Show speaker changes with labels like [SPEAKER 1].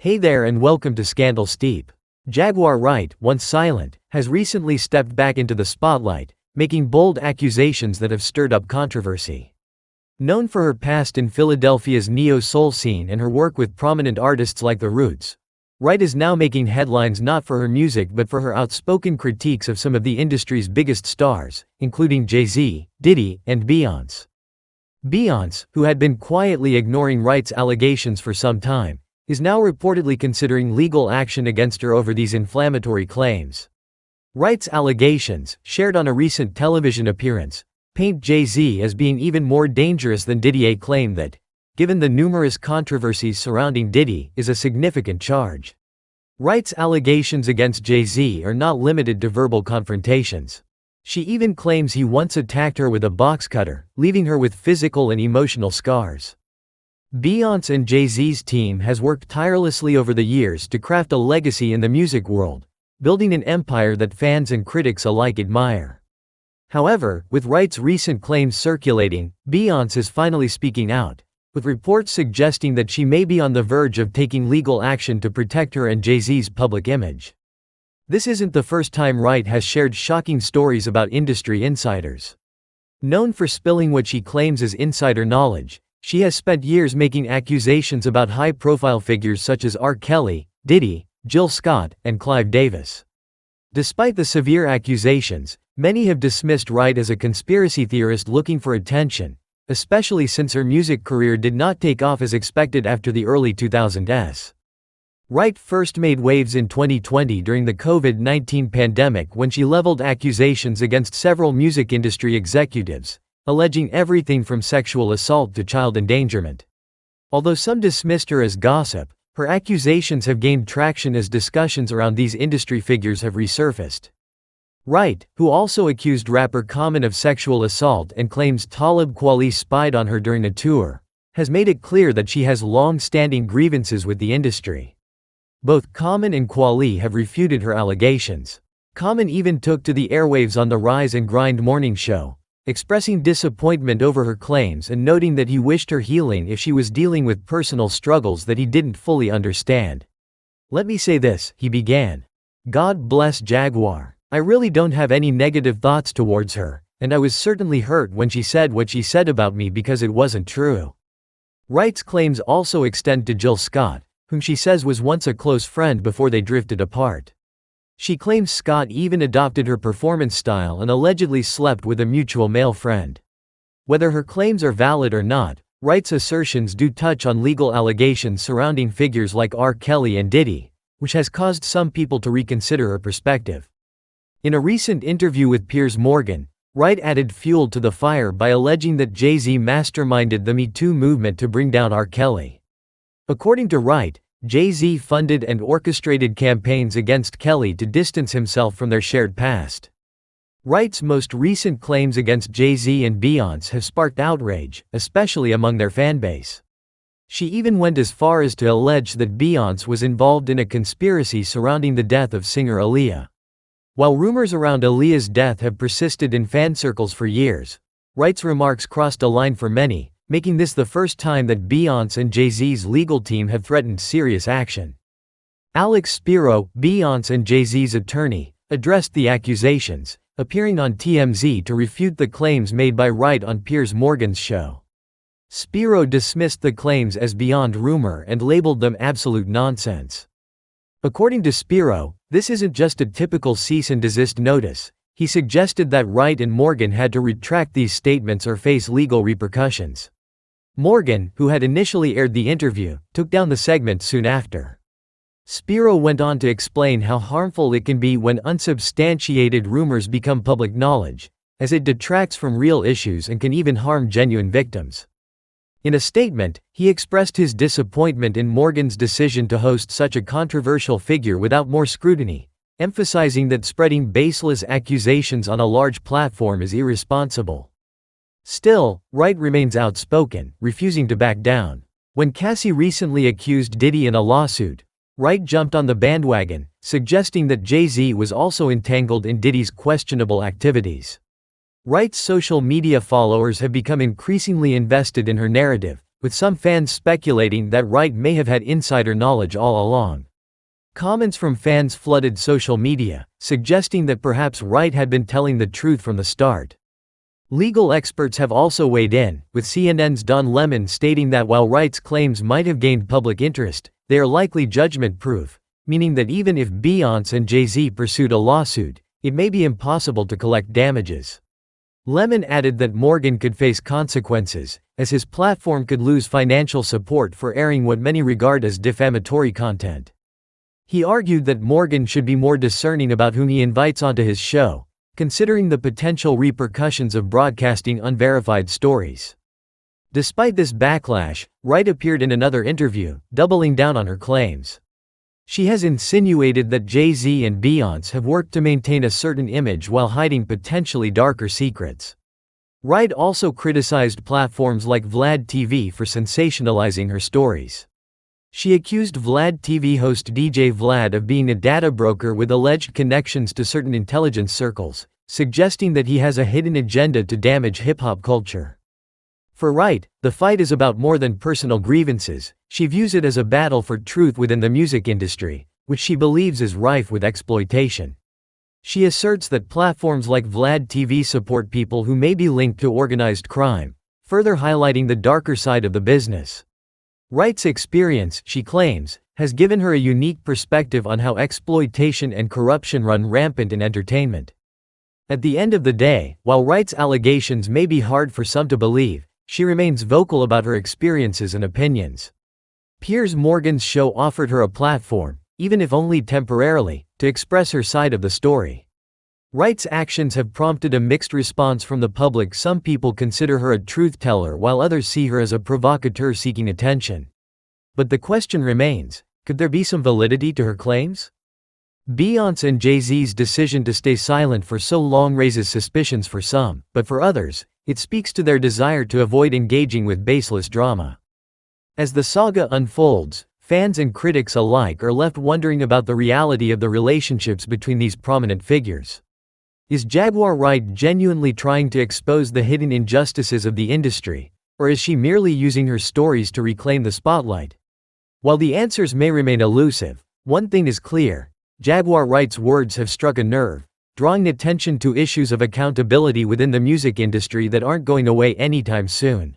[SPEAKER 1] Hey there and welcome to Scandal Steep. Jaguar Wright, once silent, has recently stepped back into the spotlight, making bold accusations that have stirred up controversy. Known for her past in Philadelphia's neo-soul scene and her work with prominent artists like The Roots, Wright is now making headlines not for her music but for her outspoken critiques of some of the industry's biggest stars, including Jay-Z, Diddy, and Beyoncé. Beyoncé, who had been quietly ignoring Wright's allegations for some time, is now reportedly considering legal action against her over these inflammatory claims. Wright's allegations, shared on a recent television appearance, paint Jay-Z as being even more dangerous than Diddy, a claim that, given the numerous controversies surrounding Diddy, is a significant charge. Wright's allegations against Jay-Z are not limited to verbal confrontations. She even claims he once attacked her with a box cutter, leaving her with physical and emotional scars. Beyoncé and Jay-Z's team has worked tirelessly over the years to craft a legacy in the music world, building an empire that fans and critics alike admire. However, with Wright's recent claims circulating, Beyoncé is finally speaking out, with reports suggesting that she may be on the verge of taking legal action to protect her and Jay-Z's public image. This isn't the first time Wright has shared shocking stories about industry insiders. Known for spilling what she claims is insider knowledge, she has spent years making accusations about high-profile figures such as R. Kelly, Diddy, Jill Scott, and Clive Davis. Despite the severe accusations, many have dismissed Wright as a conspiracy theorist looking for attention, especially since her music career did not take off as expected after the early 2000s. Wright first made waves in 2020 during the COVID-19 pandemic when she leveled accusations against several music industry executives, alleging everything from sexual assault to child endangerment. Although some dismissed her as gossip, her accusations have gained traction as discussions around these industry figures have resurfaced. Wright, who also accused rapper Common of sexual assault and claims Talib Kweli spied on her during a tour, has made it clear that she has long-standing grievances with the industry. Both Common and Kweli have refuted her allegations. Common even took to the airwaves on the Rise and Grind morning show, expressing disappointment over her claims and noting that he wished her healing if she was dealing with personal struggles that he didn't fully understand. "Let me say this," he began. "God bless Jaguar. I really don't have any negative thoughts towards her, and I was certainly hurt when she said what she said about me because it wasn't true." Wright's claims also extend to Jill Scott, whom she says was once a close friend before they drifted apart. She claims Scott even adopted her performance style and allegedly slept with a mutual male friend. Whether her claims are valid or not, Wright's assertions do touch on legal allegations surrounding figures like R. Kelly and Diddy, which has caused some people to reconsider her perspective. In a recent interview with Piers Morgan, Wright added fuel to the fire by alleging that Jay-Z masterminded the Me Too movement to bring down R. Kelly. According to Wright, Jay-Z funded and orchestrated campaigns against Kelly to distance himself from their shared past. Wright's most recent claims against Jay-Z and Beyoncé have sparked outrage, especially among their fanbase. She even went as far as to allege that Beyoncé was involved in a conspiracy surrounding the death of singer Aaliyah. While rumors around Aaliyah's death have persisted in fan circles for years, Wright's remarks crossed a line for many, making this the first time that Beyoncé and Jay-Z's legal team have threatened serious action. Alex Spiro, Beyoncé and Jay-Z's attorney, addressed the accusations, appearing on TMZ to refute the claims made by Wright on Piers Morgan's show. Spiro dismissed the claims as beyond rumor and labeled them absolute nonsense. According to Spiro, this isn't just a typical cease and desist notice. He suggested that Wright and Morgan had to retract these statements or face legal repercussions. Morgan, who had initially aired the interview, took down the segment soon after. Spiro went on to explain how harmful it can be when unsubstantiated rumors become public knowledge, as it detracts from real issues and can even harm genuine victims. In a statement, he expressed his disappointment in Morgan's decision to host such a controversial figure without more scrutiny, emphasizing that spreading baseless accusations on a large platform is irresponsible. Still, Wright remains outspoken, refusing to back down. When Cassie recently accused Diddy in a lawsuit, Wright jumped on the bandwagon, suggesting that Jay-Z was also entangled in Diddy's questionable activities. Wright's social media followers have become increasingly invested in her narrative, with some fans speculating that Wright may have had insider knowledge all along. Comments from fans flooded social media, suggesting that perhaps Wright had been telling the truth from the start. Legal experts have also weighed in, with CNN's Don Lemon stating that while Wright's claims might have gained public interest, they are likely judgment-proof, meaning that even if Beyoncé and Jay-Z pursued a lawsuit, it may be impossible to collect damages. Lemon added that Morgan could face consequences, as his platform could lose financial support for airing what many regard as defamatory content. He argued that Morgan should be more discerning about whom he invites onto his show, considering the potential repercussions of broadcasting unverified stories. Despite this backlash, Wright appeared in another interview, doubling down on her claims. She has insinuated that Jay-Z and Beyoncé have worked to maintain a certain image while hiding potentially darker secrets. Wright also criticized platforms like Vlad TV for sensationalizing her stories. She accused Vlad TV host DJ Vlad of being a data broker with alleged connections to certain intelligence circles, suggesting that he has a hidden agenda to damage hip-hop culture. For Wright, the fight is about more than personal grievances. She views it as a battle for truth within the music industry, which she believes is rife with exploitation. She asserts that platforms like Vlad TV support people who may be linked to organized crime, further highlighting the darker side of the business. Wright's experience, she claims, has given her a unique perspective on how exploitation and corruption run rampant in entertainment. At the end of the day, while Wright's allegations may be hard for some to believe, she remains vocal about her experiences and opinions. Piers Morgan's show offered her a platform, even if only temporarily, to express her side of the story. Wright's actions have prompted a mixed response from the public. Some people consider her a truth-teller while others see her as a provocateur seeking attention. But the question remains, could there be some validity to her claims? Beyoncé and Jay-Z's decision to stay silent for so long raises suspicions for some, but for others, it speaks to their desire to avoid engaging with baseless drama. As the saga unfolds, fans and critics alike are left wondering about the reality of the relationships between these prominent figures. Is Jaguar Wright genuinely trying to expose the hidden injustices of the industry, or is she merely using her stories to reclaim the spotlight? While the answers may remain elusive, one thing is clear: Jaguar Wright's words have struck a nerve, drawing attention to issues of accountability within the music industry that aren't going away anytime soon.